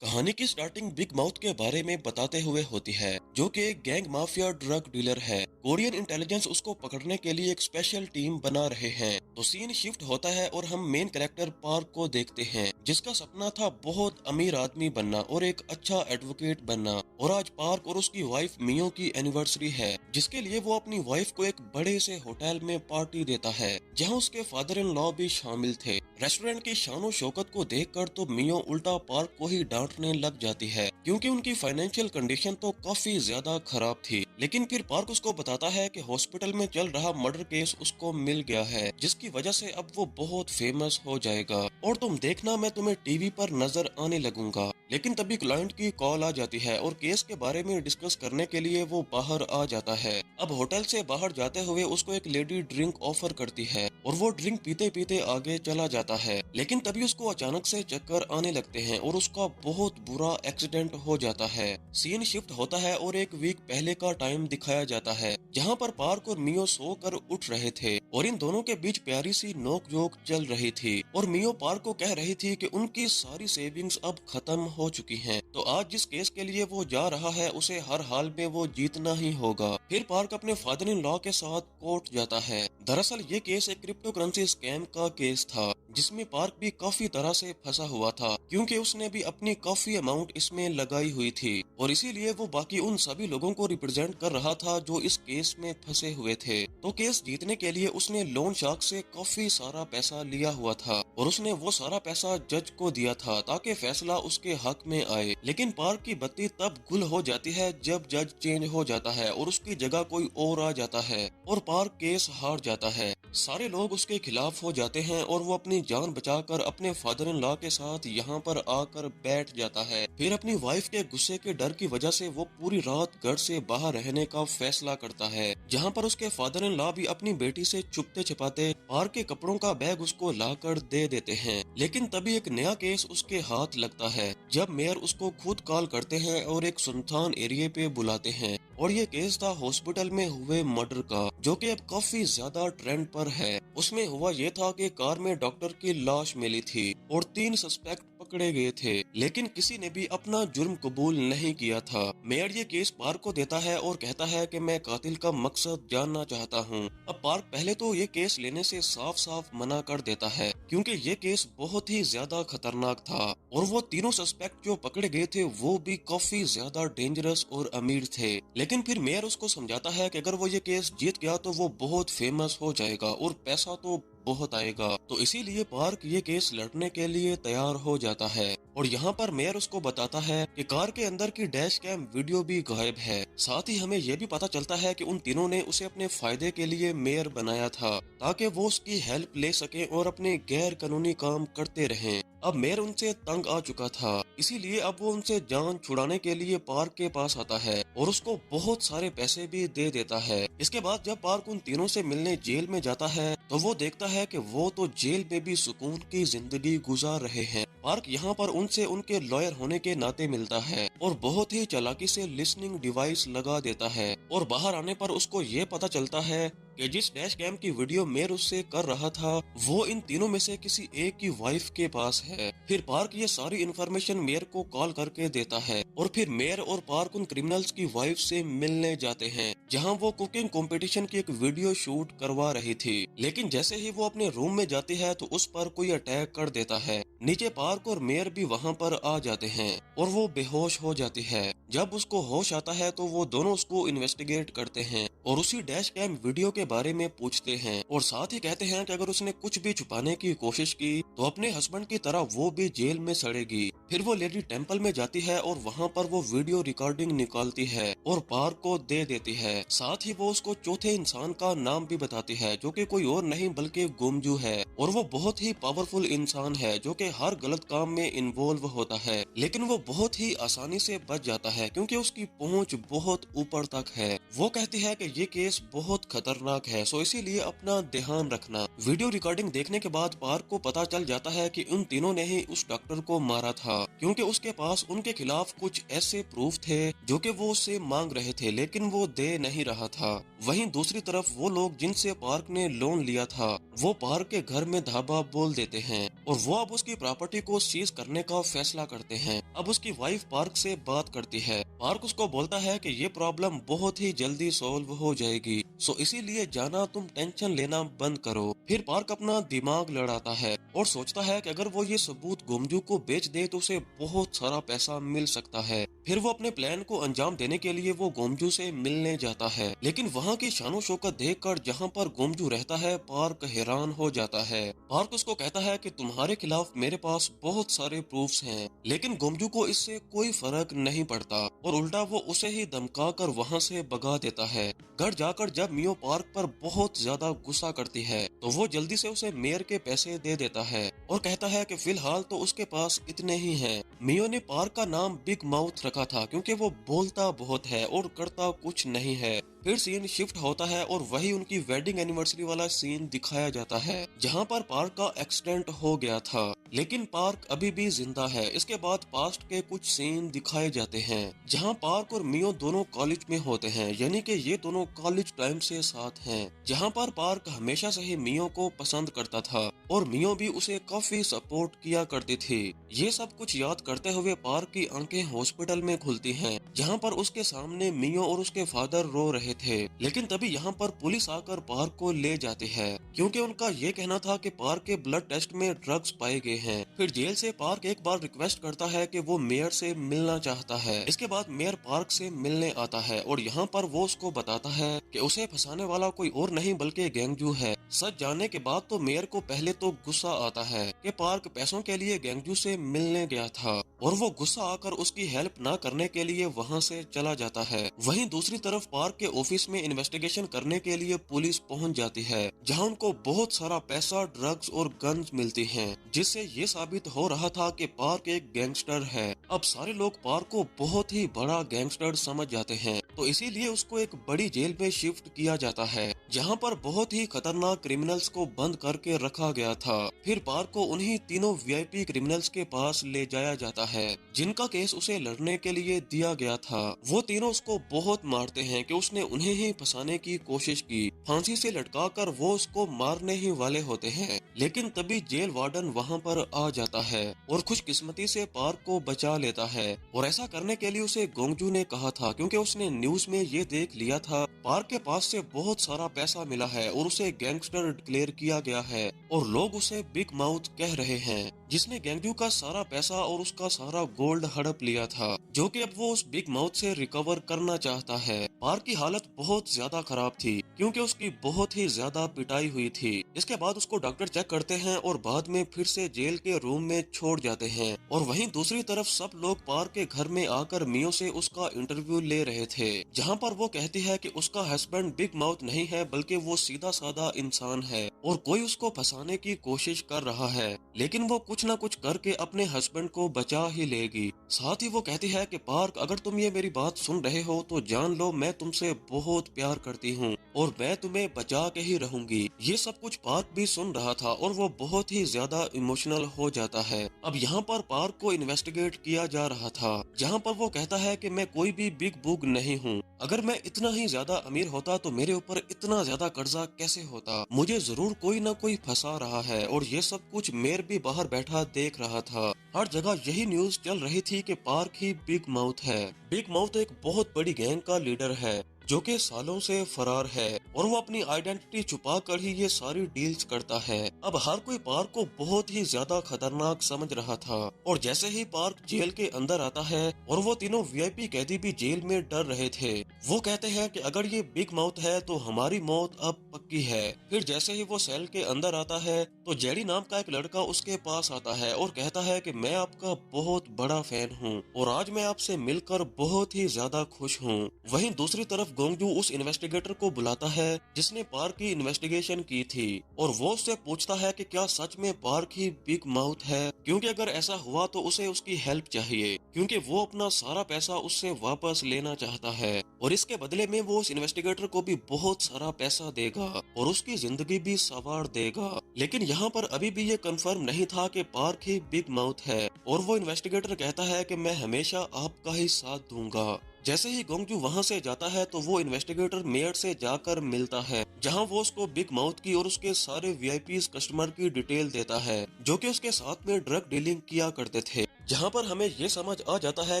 कहानी की starting big mouth के बारे में बताते हुए होती है, जो कि एक गैंग माफिया ड्रग डीलर है। कोरियन इंटेलिजेंस उसको पकड़ने के लिए एक स्पेशल टीम बना रहे हैं। तो सीन शिफ्ट होता है और हम मेन कैरेक्टर पार्क को देखते हैं, जिसका सपना था बहुत अमीर आदमी बनना और एक अच्छा एडवोकेट बनना। और आज पार्क और उसकी वाइफ मियो की एनिवर्सरी है, जिसके लिए वो अपनी वाइफ को एक बड़े से होटल में पार्टी देता है, जहां उसके फादर इन लॉ भी शामिल थे। रेस्टोरेंट की शानो शौकत को देखकर तो मियो उल्टा पार्क को ही डांटने लग जाती है, क्योंकि उनकी फाइनेंशियल कंडीशन तो काफी ज्यादा खराब थी। लेकिन फिर पार्क उसको बताता है कि हॉस्पिटल में चल रहा मर्डर केस उसको मिल गया है, जिसकी वजह से अब वो बहुत फेमस हो जाएगा और तुम देखना मैं तुम्हें टीवी पर नजर आने लगूंगा। लेकिन तभी क्लाइंट की कॉल आ जाती है और केस के बारे में डिस्कस करने के लिए वो बाहर आ जाता है। अब होटल से बाहर जाते हुए उसको एक लेडी ड्रिंक ऑफर करती है और वो ड्रिंक पीते पीते आगे चला जाता है। लेकिन तभी उसको अचानक से चक्कर आने लगते हैं और उसका बहुत बुरा एक्सीडेंट हो जाता है। सीन शिफ्ट होता है और एक वीक पहले का टाइम दिखाया जाता है, जहाँ पर पार्क और मियो सोकर उठ रहे थे और इन दोनों के बीच प्यारी सी नोक-झोंक चल रही थी। और मियो पार्क को कह रही थी कि उनकी सारी सेविंग्स अब खत्म हो चुकी हैं, तो आज जिस केस के लिए वो जा रहा है उसे हर हाल में वो जीतना ही होगा। फिर पार्क अपने फादर इन लॉ के साथ कोर्ट जाता है। दरअसल ये केस एक क्रिप्टो करेंसी स्कैम का केस था, जिसमें पार्क भी काफी तरह से फंसा हुआ था, क्योंकि उसने भी अपनी काफी अमाउंट इसमें लगाई हुई थी और इसीलिए वो बाकी उन सभी लोगों को रिप्रेजेंट कर रहा था जो इस केस में फंसे हुए थे। तो केस जीतने के लिए उसने लोन शार्क से काफी सारा पैसा लिया हुआ था और उसने वो सारा पैसा जज को दिया था ताकि फैसला उसके हक में आए। लेकिन पार्क की बत्ती तब गुल हो जाती है जब जज चेंज हो जाता है और उसकी जगह कोई और आ जाता है और पार्क केस हार जाता है। सारे लोग उसके खिलाफ हो जाते हैं और वो अपनी जान बचाकर अपने फादर इन लॉ के साथ यहाँ पर आकर बैठ जाता है। फिर अपनी वाइफ के गुस्से के डर की वजह से वो पूरी रात घर से बाहर रहने का फैसला करता है, जहाँ पर उसके फादर इन लॉ भी अपनी बेटी से छुपते छिपाते पार्क के कपड़ों का बैग उसको लाकर दे देते हैं। लेकिन तभी एक नया केस उसके हाथ लगता है, जब मेयर उसको खुद कॉल करते हैं और एक सुनसान एरिया पे बुलाते हैं। और ये केस था हॉस्पिटल में हुए मर्डर का, जो कि अब काफी ज्यादा ट्रेंड पर है। उसमें हुआ ये था कि कार में डॉक्टर की लाश मिली थी और 3 सस्पेक्ट पकड़े गए थे, लेकिन किसी ने भी अपना जुर्म कबूल नहीं किया था। मेयर ये केस पार्क को देता है और कहता है कि मैं कातिल का मकसद जानना चाहता हूँ। अब पार्क पहले तो ये केस लेने से साफ साफ मना कर देता है, क्योंकि ये केस बहुत ही ज्यादा खतरनाक था और वो तीनों सस्पेक्ट जो पकड़े गए थे वो भी काफी ज्यादा डेंजरस और अमीर थे। लेकिन फिर मेयर उसको समझाता है कि अगर वो ये केस जीत गया तो वो बहुत फेमस हो जाएगा और पैसा तो बहुत आएगा। तो इसीलिए पार्क ये केस लड़ने के लिए तैयार हो जाता है और यहाँ पर मेयर उसको बताता है कि कार के अंदर की डैश कैम वीडियो भी गायब है। साथ ही हमें यह भी पता चलता है कि उन तीनों ने उसे अपने फायदे के लिए मेयर बनाया था, ताकि वो उसकी हेल्प ले सके और अपने गैर कानूनी काम करते रहें। अब मेयर उनसे तंग आ चुका था, इसीलिए अब वो उनसे जान छुड़ाने के लिए पार्क के पास आता है और उसको बहुत सारे पैसे भी दे देता है। इसके बाद जब पार्क उन तीनों से मिलने जेल में जाता है तो वो देखता है कि वो तो जेल में भी सुकून की जिंदगी गुजार रहे हैं। पार्क यहाँ पर उनसे उनके लॉयर होने के नाते मिलता है और बहुत ही चालाकी से लिसनिंग डिवाइस लगा देता है और बाहर आने पर उसको ये पता चलता है कि जिस डैश कैम की वीडियो मेयर उससे कर रहा था वो इन तीनों में से किसी एक की वाइफ के पास है। फिर पार्क ये सारी इन्फॉर्मेशन मेयर को कॉल करके देता है और फिर मेयर और पार्क उन क्रिमिनल्स की वाइफ से मिलने जाते हैं, जहां वो कुकिंग कंपटीशन की एक वीडियो शूट करवा रही थी। लेकिन जैसे ही वो अपने रूम में जाती है तो उस पर कोई अटैक कर देता है। नीचे पार्क और मेयर भी वहां पर आ जाते हैं और वो बेहोश हो जाती है। जब उसको होश आता है तो वो दोनों उसको इन्वेस्टिगेट करते हैं और उसी डैश कैम वीडियो के बारे में पूछते हैं और साथ ही कहते हैं कि अगर उसने कुछ भी छुपाने की कोशिश की तो अपने हस्बैंड की तरह वो भी जेल में सड़ेगी। फिर वो लेडी टेम्पल में जाती है और वहाँ पर वो वीडियो रिकॉर्डिंग निकालती है और पार्क को दे देती है। साथ ही वो उसको चौथे इंसान का नाम भी बताती है, जो कि कोई और नहीं बल्कि गुमजू है और वो बहुत ही पावरफुल इंसान है जो कि हर गलत काम में इन्वॉल्व होता है, लेकिन वो बहुत ही आसानी से बच जाता है क्योंकि उसकी पहुंच बहुत ऊपर तक है। वो कहती है कि ये केस बहुत खतरनाक है, सो इसीलिए अपना ध्यान रखना। वीडियो रिकॉर्डिंग देखने के बाद पार्क को पता चल जाता है कि उन तीनों ने ही उस डॉक्टर को मारा था, क्योंकि उसके पास उनके खिलाफ कुछ कुछ ऐसे प्रूफ थे जो कि वो उससे मांग रहे थे, लेकिन वो दे नहीं रहा था। वहीं दूसरी तरफ वो लोग जिनसे पार्क ने लोन लिया था, वो पार्क के घर में धाबा बोल देते हैं और वो अब उसकी प्रॉपर्टी को सीज करने का फैसला करते हैं। अब उसकी वाइफ पार्क से बात करती है। पार्क उसको बोलता है कि ये प्रॉब्लम बहुत ही जल्दी सॉल्व हो जाएगी, सो इसीलिए जाना तुम टेंशन लेना बंद करो। फिर पार्क अपना दिमाग लड़ाता है और सोचता है कि अगर वो ये सबूत गोमजू को बेच दे तो उसे बहुत सारा पैसा मिल सकता है। फिर वो अपने प्लान को अंजाम देने के लिए वो गोमजू से मिलने जाता है, लेकिन वहाँ की शानो शौकत देखकर जहाँ पर गोमजू रहता है, पार्क हैरान हो जाता है। पार्क उसको कहता है कि तुम्हारे खिलाफ मेरे पास बहुत सारे प्रूफ्स हैं, लेकिन गोमजू को इससे कोई फर्क नहीं पड़ता और उल्टा वो उसे ही धमका कर वहाँ से भगा देता है। घर जाकर जब मियो पार्क पर बहुत ज्यादा गुस्सा करती है तो वो जल्दी से उसे मेयर के पैसे दे देता है और कहता है कि फिलहाल तो उसके पास इतने ही हैं। मियो ने पार्क का नाम बिग माउथ रखा था क्योंकि वो बोलता बहुत है और करता कुछ नहीं है। फिर सीन शिफ्ट होता है और वही उनकी वेडिंग एनिवर्सरी वाला सीन दिखाया जाता है जहां पर पार्क का एक्सीडेंट हो गया था, लेकिन पार्क अभी भी जिंदा है। इसके बाद पास्ट के कुछ सीन दिखाए जाते हैं जहां पार्क और मियो दोनों कॉलेज में होते हैं, यानी कि ये दोनों कॉलेज टाइम से साथ हैं। जहां पर पार्क हमेशा से ही मियो को पसंद करता था और मियो भी उसे काफी सपोर्ट किया करती थी। ये सब कुछ याद करते हुए पार्क की आंखें हॉस्पिटल में खुलती हैं जहां पर उसके सामने मियो और उसके फादर रो रहे थे। लेकिन तभी यहाँ पर पुलिस आकर पार्क को ले जाती है क्योंकि उनका ये कहना था कि पार्क के ब्लड टेस्ट में ड्रग्स पाए गए हैं। फिर जेल से पार्क एक बार रिक्वेस्ट करता है कि वो मेयर से मिलना चाहता है। इसके बाद मेयर पार्क से मिलने आता है और यहाँ पर वो उसको बताता है कि उसे फंसाने वाला कोई और नहीं बल्कि गैंगजू है। सच जानने के बाद तो मेयर को पहले तो गुस्सा आता है कि पार्क पैसों के लिए गैंगजू से मिलने गया था और वो गुस्सा आकर उसकी हेल्प ना करने के लिए वहाँ से चला जाता है। वहीं दूसरी तरफ पार्क के ऑफिस में इन्वेस्टिगेशन करने के लिए पुलिस पहुंच जाती है जहां उनको बहुत सारा पैसा, ड्रग्स और गन्स मिलती हैं, जिससे ये साबित हो रहा था कि पार्क एक गैंगस्टर है। अब सारे लोग पार्क को बहुत ही बड़ा गैंगस्टर समझ जाते हैं, तो इसीलिए उसको एक बड़ी जेल में शिफ्ट किया जाता है जहां पर बहुत ही खतरनाक क्रिमिनल्स को बंद करके रखा गया था। फिर पार्क को उन्हीं तीनों वीआईपी क्रिमिनल्स के पास ले जाया जाता है जिनका केस उसे लड़ने के लिए दिया गया था। वो तीनों उसको बहुत मारते हैं कि उसने उन्हें ही फंसाने की कोशिश की। फांसी से लटकाकर वो उसको मारने ही वाले होते हैं, लेकिन तभी जेल वार्डन वहाँ पर आ जाता है और खुशकिस्मती से पार्क को बचा लेता है। और ऐसा करने के लिए उसे गोंगजू ने कहा था क्योंकि उसने न्यूज में ये देख लिया था पार्क के पास से बहुत सारा पैसा मिला है और उसे गैंगस्टर डिक्लेयर किया गया है और लोग उसे बिग माउथ कह रहे हैं, जिसने गैंगजू का सारा पैसा और उसका सारा गोल्ड हड़प लिया था, जो कि अब वो उस बिग माउथ से रिकवर करना चाहता है। पार्क की हालत बहुत ज्यादा खराब थी क्योंकि उसकी बहुत ही ज्यादा पिटाई हुई थी। इसके बाद उसको डॉक्टर चेक करते हैं और बाद में फिर से जेल के रूम में छोड़ जाते हैं। और वहीं दूसरी तरफ सब लोग पार्क के घर में आकर मियो से उसका इंटरव्यू ले रहे थे जहां पर वो कहती है कि उसका हस्बैंड बिग माउथ नहीं है बल्कि वो सीधा साधा इंसान है और कोई उसको फंसाने की कोशिश कर रहा है, लेकिन वो कुछ न कुछ करके अपने हस्बैंड को बचा ही लेगी। साथ ही वो कहती है कि पार्क, अगर तुम ये मेरी बात सुन रहे हो तो जान लो मैं तुमसे बहुत प्यार करती हूँ और मैं तुम्हें बचा के ही रहूंगी। ये सब कुछ पार्क भी सुन रहा था और वो बहुत ही ज्यादा इमोशनल हो जाता है। अब यहाँ पर पार्क को इन्वेस्टिगेट किया जा रहा था जहाँ पर वो कहता है कि मैं कोई भी बिग बुग नहीं हूँ। अगर मैं इतना ही ज्यादा अमीर होता तो मेरे ऊपर इतना ज्यादा कर्जा कैसे होता। मुझे जरूर कोई ना कोई फंसा रहा है और ये सब कुछ मेयर भी बाहर बैठा देख रहा था। हर जगह यही न्यूज चल रही थी कि पार्क ही बिग माउथ है। बिग माउथ एक बहुत बड़ी गैंग का लीडर है जो कि सालों से फरार है और वो अपनी आइडेंटिटी छुपा कर ही ये सारी डील्स करता है। अब हर कोई पार्क को बहुत ही ज्यादा खतरनाक समझ रहा था और जैसे ही पार्क जेल के अंदर आता है और वो तीनों वीआईपी कैदी भी जेल में डर रहे थे, वो कहते हैं कि अगर ये बिग माउथ है तो हमारी मौत अब पक्की है। फिर जैसे ही वो सेल के अंदर आता है तो जेडी नाम का एक लड़का उसके पास आता है और कहता है कि मैं आपका बहुत बड़ा फैन हूँ और आज मैं आपसे मिलकर बहुत ही ज्यादा खुश हूँ। वहीं दूसरी तरफ गोंगजू उस इन्वेस्टिगेटर को बुलाता है जिसने पार्क की इन्वेस्टिगेशन की थी और वो उससे पूछता है कि क्या सच में पार्क ही बिग माउथ है, क्योंकि अगर ऐसा हुआ तो उसे उसकी हेल्प चाहिए, क्योंकि वो अपना सारा पैसा उससे वापस लेना चाहता है और इसके बदले में वो उस इन्वेस्टिगेटर को भी बहुत सारा पैसा देगा और उसकी जिंदगी भी संवार देगा। लेकिन यहाँ पर अभी भी ये कंफर्म नहीं था कि पार्क ही बिग माउथ है और वो इन्वेस्टिगेटर कहता है कि मैं हमेशा आपका ही साथ दूंगा। जैसे ही गोंगजू वहां से जाता है तो वो इन्वेस्टिगेटर मेयर से जाकर मिलता है, जहां वो उसको बिग माउथ की और उसके सारे वीआईपी कस्टमर की डिटेल देता है जो कि उसके साथ में ड्रग डीलिंग किया करते थे। जहां पर हमें ये समझ आ जाता है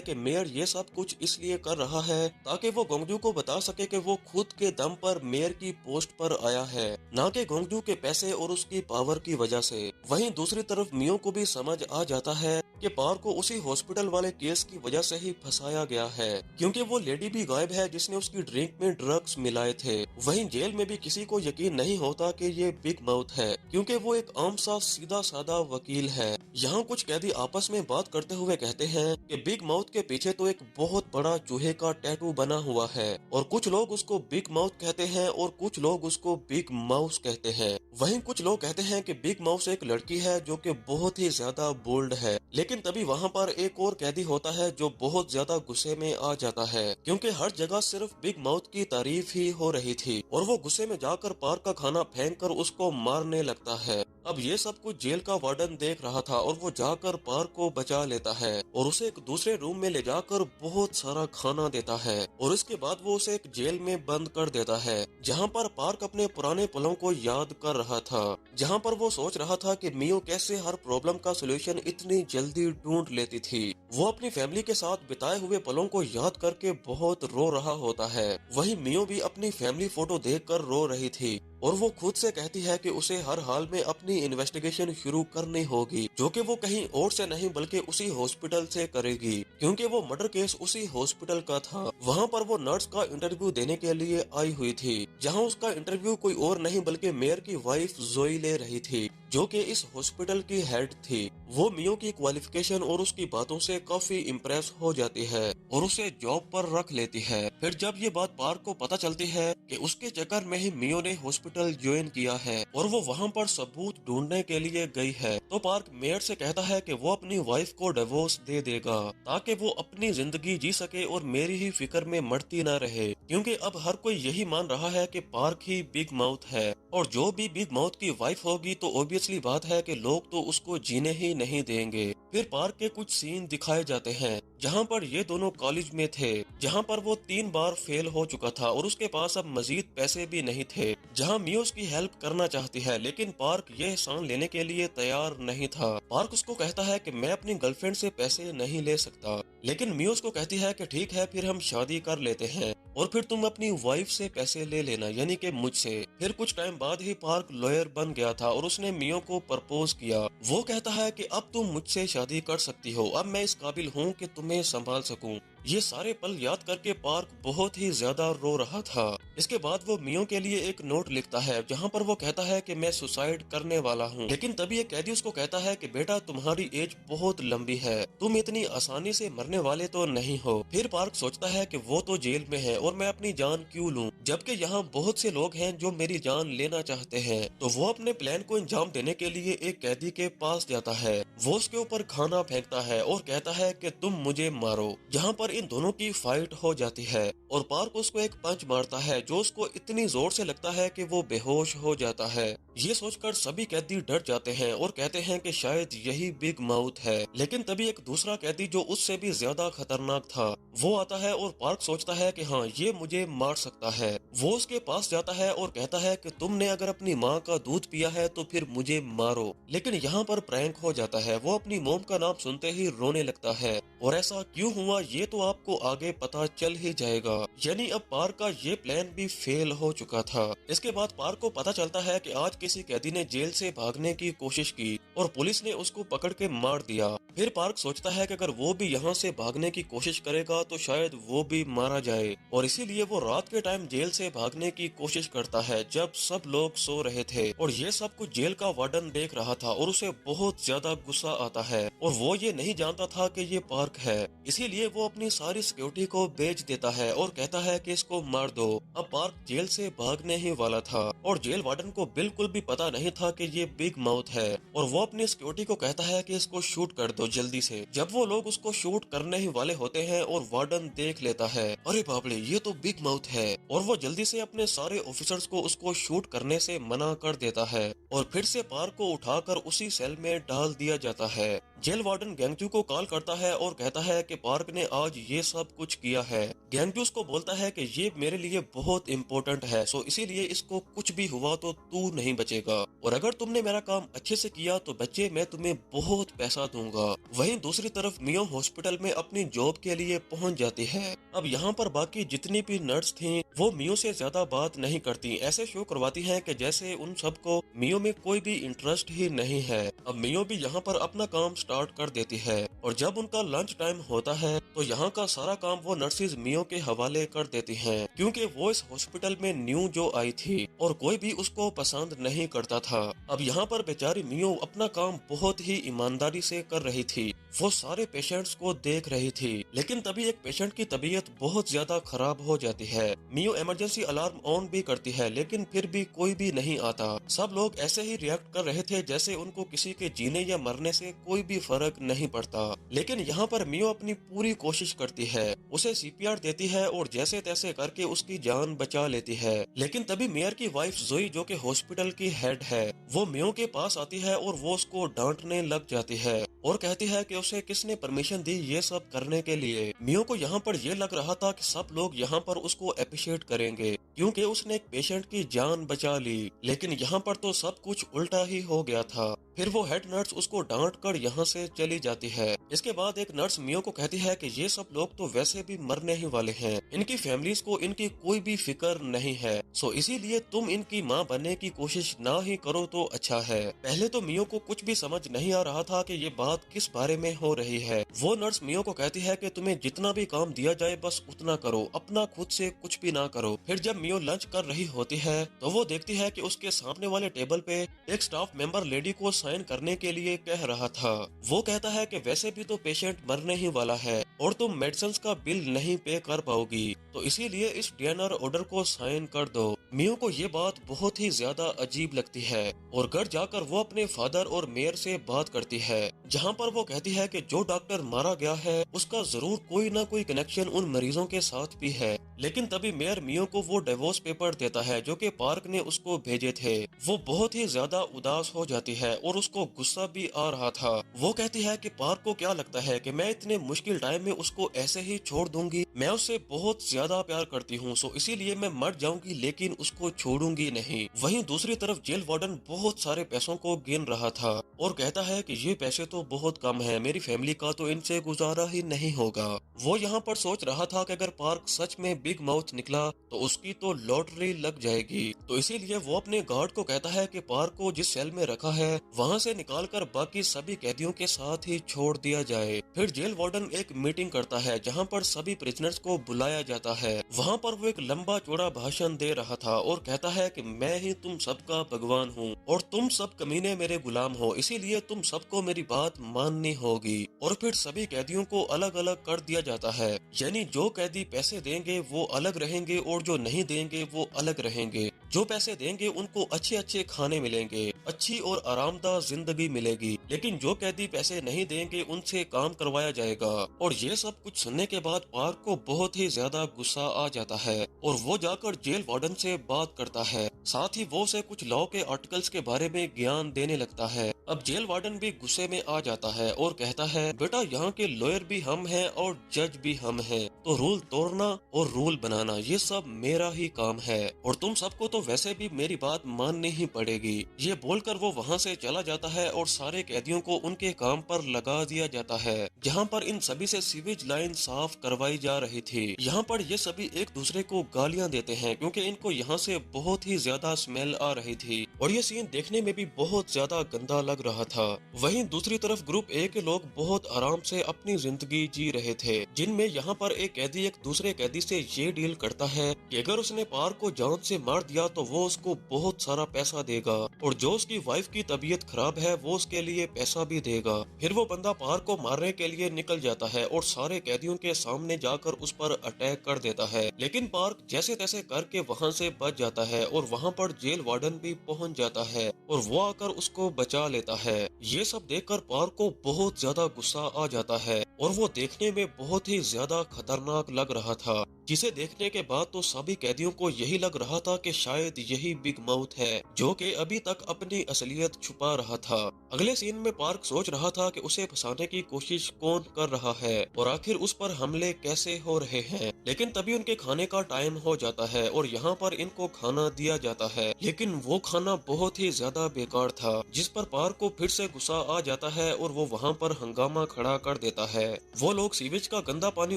कि मेयर ये सब कुछ इसलिए कर रहा है ताकि वो गोंगजू को बता सके कि वो खुद के दम पर मेयर की पोस्ट पर आया है, ना कि गोंगजू के पैसे और उसकी पावर की वजह से। वहीं दूसरी तरफ मियो को भी समझ आ जाता है कि पार्क को उसी हॉस्पिटल वाले केस की वजह से ही फंसाया गया है, क्योंकि वो लेडी भी गायब है जिसने उसकी ड्रिंक में ड्रग्स मिलाए थे। वहीं जेल में भी किसी को यकीन नहीं होता कि ये बिग माउथ है, क्योंकि वो एक आम सा सीधा साधा वकील है। यहाँ कुछ कैदी आपस में बात करते हुए कहते हैं कि बिग माउथ के पीछे तो एक बहुत बड़ा चूहे का टैटू बना हुआ है और कुछ लोग उसको बिग माउथ कहते हैं और कुछ लोग उसको बिग माउस कहते हैं। वहीं कुछ लोग कहते हैं कि बिग माउस एक लड़की है जो कि बहुत ही ज्यादा बोल्ड है। लेकिन तभी वहाँ पर एक और कैदी होता है जो बहुत ज्यादा गुस्से में आ जाता है, क्योंकि हर जगह सिर्फ बिग माउथ की तारीफ ही हो रही थी और वो गुस्से में जाकर पार्क का खाना फेंक कर उसको मारने लगता है। अब ये सब कुछ जेल का वार्डन देख रहा था और वो जाकर पार्क को बचा लेता है और उसे एक दूसरे रूम में ले जाकर बहुत सारा खाना देता है और इसके बाद वो उसे एक जेल में बंद कर देता है, जहाँ पर पार्क अपने पुराने पलों को याद कर रहा था, जहाँ पर वो सोच रहा था कि मियो कैसे हर प्रॉब्लम का सोल्यूशन इतनी जल्दी ढूंढ लेती थी। वो अपनी फैमिली के साथ बिताए हुए पलों को याद करके बहुत रो रहा होता है। वहीं मियो भी अपनी फैमिली फोटो देखकर रो रही थी और वो खुद से कहती है कि उसे हर हाल में अपनी इन्वेस्टिगेशन शुरू करनी होगी, जो कि वो कहीं और से नहीं बल्कि उसी हॉस्पिटल से करेगी, क्योंकि वो मर्डर केस उसी हॉस्पिटल का था। वहाँ पर वो नर्स का इंटरव्यू देने के लिए आई हुई थी, जहाँ उसका इंटरव्यू कोई और नहीं बल्कि मेयर की वाइफ जोई ले रही थी, जो कि इस हॉस्पिटल की हेड थी। वो मियो की क्वालिफिकेशन और उसकी बातों से काफी इम्प्रेस हो जाती है और उसे जॉब पर रख लेती है। फिर जब ये बात पार्क को पता चलती है कि उसके चक्कर में ही मियो ने हॉस्पिटल ज्वाइन किया है और वो वहाँ पर सबूत ढूंढने के लिए गई है, तो पार्क मेयर से कहता है कि वो अपनी वाइफ को डिवोर्स दे देगा ताकि वो अपनी जिंदगी जी सके और मेरी ही फिक्र में मरती ना रहे, क्योंकि अब हर कोई यही मान रहा है कि पार्क ही बिग माउथ है और जो भी बिग माउथ की वाइफ होगी तो ऑब्वियसली बात है कि लोग तो उसको जीने ही नहीं देंगे। फिर पार्क के कुछ सीन दिखाए जाते हैं जहाँ पर ये दोनों कॉलेज में थे, जहाँ पर वो 3 बार फेल हो चुका था और उसके पास अब मजीद पैसे भी नहीं थे, जहाँ मियो उसकी हेल्प करना चाहती है लेकिन पार्क ये एहसान लेने के लिए तैयार नहीं था। पार्क उसको कहता है कि मैं अपनी गर्लफ्रेंड से पैसे नहीं ले सकता, लेकिन मियो उसको कहती है कि ठीक है फिर हम शादी कर लेते हैं और फिर तुम अपनी वाइफ से पैसे ले लेना, यानी कि मुझसे। फिर कुछ टाइम बाद ही पार्क लॉयर बन गया था और उसने मियो को प्रपोज किया। वो कहता है कि अब तुम मुझसे शादी कर सकती हो, अब मैं इस काबिल हूँ कि तुम्हें संभाल सकूं। ये सारे पल याद करके पार्क बहुत ही ज्यादा रो रहा था। इसके बाद वो मियो के लिए एक नोट लिखता है जहाँ पर वो कहता है कि मैं सुसाइड करने वाला हूँ, लेकिन तभी एक कैदी उसको कहता है कि बेटा तुम्हारी एज बहुत लंबी है, तुम इतनी आसानी से मरने वाले तो नहीं हो। फिर पार्क सोचता है कि वो तो जेल में है और मैं अपनी जान क्यों लूं, जबकि यहाँ बहुत से लोग हैं जो मेरी जान लेना चाहते हैं। तो वो अपने प्लान को अंजाम देने के लिए एक कैदी के पास जाता है। वो उसके ऊपर खाना फेंकता है और कहता है कि तुम मुझे मारो। यहाँ पर इन दोनों की फाइट हो जाती है और पार्क उसको एक पंच मारता है जो उसको इतनी जोर से लगता है कि वो बेहोश हो जाता है। ये सोचकर सभी कैदी डर जाते हैं और कहते हैं कि शायद यही बिग माउथ है, लेकिन तभी एक दूसरा कैदी जो उससे भी ज्यादा खतरनाक था वो आता है और पार्क सोचता है कि हाँ ये मुझे मार सकता है। वो उसके पास जाता है और कहता है कि तुमने अगर अपनी माँ का दूध पिया है तो फिर मुझे मारो, लेकिन यहाँ पर प्रैंक हो जाता है। वो अपनी मोम का नाम सुनते ही रोने लगता है और ऐसा क्यों हुआ ये तो आपको आगे पता चल ही जाएगा। यानी अब पार्क का ये प्लान भी फेल हो चुका था। इसके बाद पार्क को पता चलता है कि आज किसी कैदी ने जेल से भागने की कोशिश की और पुलिस ने उसको पकड़ के मार दिया फिर पार्क सोचता है कि अगर वो भी यहाँ से भागने की कोशिश करेगा तो शायद वो भी मारा जाए, और इसीलिए वो रात के टाइम जेल से भागने की कोशिश करता है जब सब लोग सो रहे थे। और ये सब कुछ जेल का वार्डन देख रहा था और उसे बहुत ज्यादा गुस्सा आता है, और वो ये नहीं जानता था कि ये पार्क है। इसीलिए वो अपनी सारी सिक्योरिटी को बेच देता है और कहता है कि इसको मार दो। अब पार्क जेल से भागने ही वाला था और जेल वार्डन को बिल्कुल भी पता नहीं था कि ये बिग माउथ है, और वो अपनी सिक्योरिटी को कहता है कि इसको शूट कर दो जल्दी से। जब वो लोग उसको शूट करने ही वाले होते हैं और वार्डन देख लेता है, अरे बाप रे ये तो बिग माउथ है, और वो जल्दी से अपने सारे ऑफिसर्स को उसको शूट करने से मना कर देता है और फिर से पार्क को उठाकर उसी सेल में डाल दिया जाता है। जेल वार्डन गैंगचू को कॉल करता है और कहता है कि पार्क ने आज ये सब कुछ किया है। गैंगचू उसको बोलता है कि ये मेरे लिए बहुत इम्पोर्टेंट है, सो इसीलिए इसको कुछ भी हुआ तो तू नहीं बचेगा, और अगर तुमने मेरा काम अच्छे से किया तो बच्चे मैं तुम्हें बहुत पैसा दूंगा। वहीं दूसरी तरफ मियो हॉस्पिटल में अपनी जॉब के लिए पहुंच जाती है। अब यहाँ पर बाकी जितनी भी नर्स थी वो मियो से ज्यादा बात नहीं करती, ऐसे शो करवाती हैं कि जैसे उन सबको मियो में कोई भी इंटरेस्ट ही नहीं है। अब मियो भी यहाँ पर अपना काम स्टार्ट कर देती है, और जब उनका लंच टाइम होता है तो यहाँ का सारा काम वो नर्सिस मियो के हवाले कर देती हैं, क्योंकि वो इस हॉस्पिटल में न्यू जो आई थी और कोई भी उसको पसंद नहीं करता था। अब यहाँ पर बेचारी मियो अपना काम बहुत ही ईमानदारी से कर रही थी, वो सारे पेशेंट्स को देख रही थी। लेकिन तभी एक पेशेंट की तबीयत बहुत ज्यादा खराब हो जाती है। मियो इमरजेंसी अलार्म ऑन भी करती है, लेकिन फिर भी कोई भी नहीं आता। सब लोग ऐसे ही रिएक्ट कर रहे थे जैसे उनको किसी के जीने या मरने से कोई भी फर्क नहीं पड़ता। लेकिन यहाँ पर मियो अपनी पूरी कोशिश करती है, उसे सीपीआर देती है और जैसे तैसे करके उसकी जान बचा लेती है। लेकिन तभी मेयर की वाइफ जोई जो कि हॉस्पिटल की हेड है, वो मियो के पास आती है और वो उसको डांटने लग जाती है और कहती है कि उसे किसने परमिशन दी ये सब करने के लिए। मियो को यहाँ पर ये लग रहा था कि सब लोग यहाँ पर उसको अप्रिशिएट करेंगे क्योंकि उसने एक पेशेंट की जान बचा ली, लेकिन यहाँ पर तो सब कुछ उल्टा ही हो गया था। फिर वो हेड नर्स उसको डांट कर यहाँ से चली जाती है। इसके बाद एक नर्स मियो को कहती है कि ये सब लोग तो वैसे भी मरने ही वाले हैं, इनकी फैमिलीज को इनकी कोई भी फिक्र नहीं है, सो इसीलिए तुम इनकी माँ बनने की कोशिश ना ही करो तो अच्छा है। पहले तो मियो को कुछ भी समझ नहीं आ रहा था कि ये बात किस बारे में हो रही है। वो नर्स मियो को कहती है कि तुम्हें जितना भी काम दिया जाए बस उतना करो, अपना खुद से कुछ भी ना करो। फिर जब मियो लंच कर रही होती है तो वो देखती है कि उसके सामने वाले टेबल पे एक स्टाफ मेंबर लेडी को साइन करने के लिए कह रहा था। वो कहता है कि वैसे भी तो पेशेंट मरने ही वाला है और तुम मेडिसिन का बिल नहीं पे कर पाओगी, तो इसीलिए इस डीएनआर ऑर्डर को साइन कर दो। मियो को ये बात बहुत ही ज्यादा अजीब लगती है और घर जाकर वो अपने फादर और मेयर से बात करती है, जहाँ पर वो कहती है कि जो डॉक्टर मारा गया है उसका जरूर कोई ना कोई कनेक्शन उन मरीजों के साथ भी है। लेकिन तभी मेयर मियो को वो डिवोर्स पेपर देता है जो कि पार्क ने उसको भेजे थे। वो बहुत ही ज्यादा उदास हो जाती है और उसको गुस्सा भी आ रहा था। वो कहती है कि पार्क को क्या लगता है कि मैं इतने मुश्किल टाइम में उसको ऐसे ही छोड़ दूंगी, मैं उससे बहुत ज्यादा प्यार करती हूँ, सो इसीलिए मैं मर जाऊंगी लेकिन उसको छोड़ूंगी नहीं। वहीं दूसरी तरफ जेल वार्डन बहुत सारे पैसों को गिन रहा था और कहता है कि ये पैसे तो बहुत कम है, मेरी फैमिली का तो इनसे गुजारा ही नहीं होगा। वो यहाँ पर सोच रहा था कि अगर पार्क सच में बिग माउथ निकला तो उसकी तो लॉटरी लग जाएगी, तो इसीलिए वो अपने गार्ड को कहता है कि पार्क को जिस सेल में रखा है वहाँ से निकालकर बाकी सभी कैदियों के साथ ही छोड़ दिया जाए। फिर जेल वार्डन एक मीटिंग करता है जहाँ पर सभी प्रिजनर्स को बुलाया जाता है। वहाँ पर वो एक लंबा चौड़ा भाषण दे रहा था और कहता है कि मैं ही तुम सबका भगवान हूँ और तुम सब कमीने मेरे गुलाम हो, इसीलिए तुम सबको मेरी बात माननी होगी। और फिर सभी कैदियों को अलग अलग कर दिया जाता है, यानी जो कैदी पैसे देंगे वो अलग रहेंगे और जो नहीं देंगे वो अलग रहेंगे। जो पैसे देंगे उनको अच्छे अच्छे खाने मिलेंगे, अच्छी और आरामदाह जिंदगी मिलेगी, लेकिन जो कैदी पैसे नहीं देंगे उनसे काम करवाया जाएगा। और ये सब कुछ सुनने के बाद पार्क को बहुत ही ज्यादा गुस्सा आ जाता है और वो जाकर जेल वार्डन से बात करता है, साथ ही वो उसे कुछ लॉ के आर्टिकल्स के बारे में ज्ञान देने लगता है। अब जेल वार्डन भी गुस्से में आ जाता है और कहता है बेटा यहाँ के लॉयर भी हम हैं और जज भी हम हैं, तो रूल तोड़ना और रूल बनाना ये सब मेरा ही काम है और तुम सबको तो वैसे भी मेरी बात माननी ही पड़ेगी। ये बोलकर वो वहाँ से चला जाता है और सारे कैदियों को उनके काम पर लगा दिया जाता है, जहाँ पर इन सभी से सीवेज लाइन साफ करवाई जा रही थी। यहाँ पर ये सभी एक दूसरे को गालियाँ देते हैं क्योंकि इनको यहाँ से बहुत ही ज्यादा स्मेल आ रही थी और ये सीन देखने में भी बहुत ज्यादा गंदा लग लग रहा था। वहीं दूसरी तरफ ग्रुप ए के लोग बहुत आराम से अपनी जिंदगी जी रहे थे, जिनमें यहाँ पर एक कैदी एक दूसरे कैदी से ये डील करता है कि अगर उसने पार्क को जान से मार दिया तो वो उसको बहुत सारा पैसा देगा, और जो उसकी वाइफ की तबीयत खराब है वो उसके लिए पैसा भी देगा। फिर वो बंदा पार्क को मारने के लिए निकल जाता है और सारे कैदियों के सामने जाकर उस पर अटैक कर देता है, लेकिन पार्क जैसे तैसे करके वहाँ से बच जाता है और वहाँ पर जेल वार्डन भी पहुँच जाता है और वो आकर उसको बचा लेता है। ये सब देखकर पार्क को बहुत ज्यादा गुस्सा आ जाता है और वो देखने में बहुत ही ज्यादा खतरनाक लग रहा था, जिसे देखने के बाद तो सभी कैदियों को यही लग रहा था कि शायद यही बिग माउथ है, जो कि अभी तक अपनी असलियत छुपा रहा था। अगले सीन में पार्क सोच रहा था कि उसे फंसाने की कोशिश कौन कर रहा है और आखिर उस पर हमले कैसे हो रहे हैं, लेकिन तभी उनके खाने का टाइम हो जाता है और यहाँ पर इनको खाना दिया जाता है, लेकिन वो खाना बहुत ही ज्यादा बेकार था, जिस पर पार्क को फिर से गुस्सा आ जाता है और वो वहाँ पर हंगामा खड़ा कर देता है। वो लोग सीवेज का गंदा पानी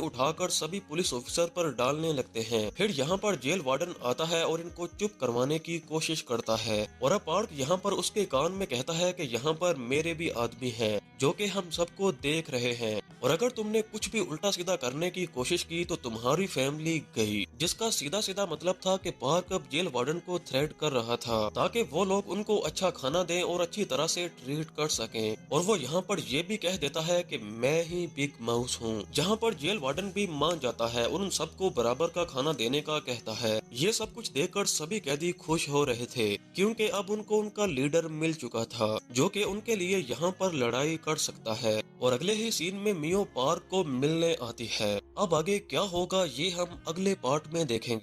उठाकर सभी पुलिस ऑफिसर पर डालने लगते हैं। फिर यहाँ पर जेल वार्डन आता है और इनको चुप करवाने की कोशिश करता है और अब पार्क यहाँ पर उसके कान में कहता है कि यहाँ पर मेरे भी आदमी हैं, जो कि हम सबको देख रहे हैं, और अगर तुमने कुछ भी उल्टा सीधा करने की कोशिश की तो तुम्हारी फैमिली गई। जिसका सीधा सीधा मतलब था कि पार्क अब जेल वार्डन को थ्रेट कर रहा था ताकि वो लोग उनको अच्छा खाना दें और अच्छी तरह से ट्रीट कर सकें। और वो यहाँ पर ये भी कह देता है कि मैं ही बिग माउस हूँ, जहाँ पर जेल वार्डन भी मान जाता है और उन सबको बराबर का खाना देने का कहता है। ये सब कुछ देखकर सभी कैदी खुश हो रहे थे, क्योंकि अब उनको उनका लीडर मिल चुका था, जो कि उनके लिए यहाँ पर लड़ाई कर सकता है। और अगले ही सीन में मियो पार्क को मिलने आती है। अब आगे क्या होगा ये हम अगले पार्ट में देखेंगे।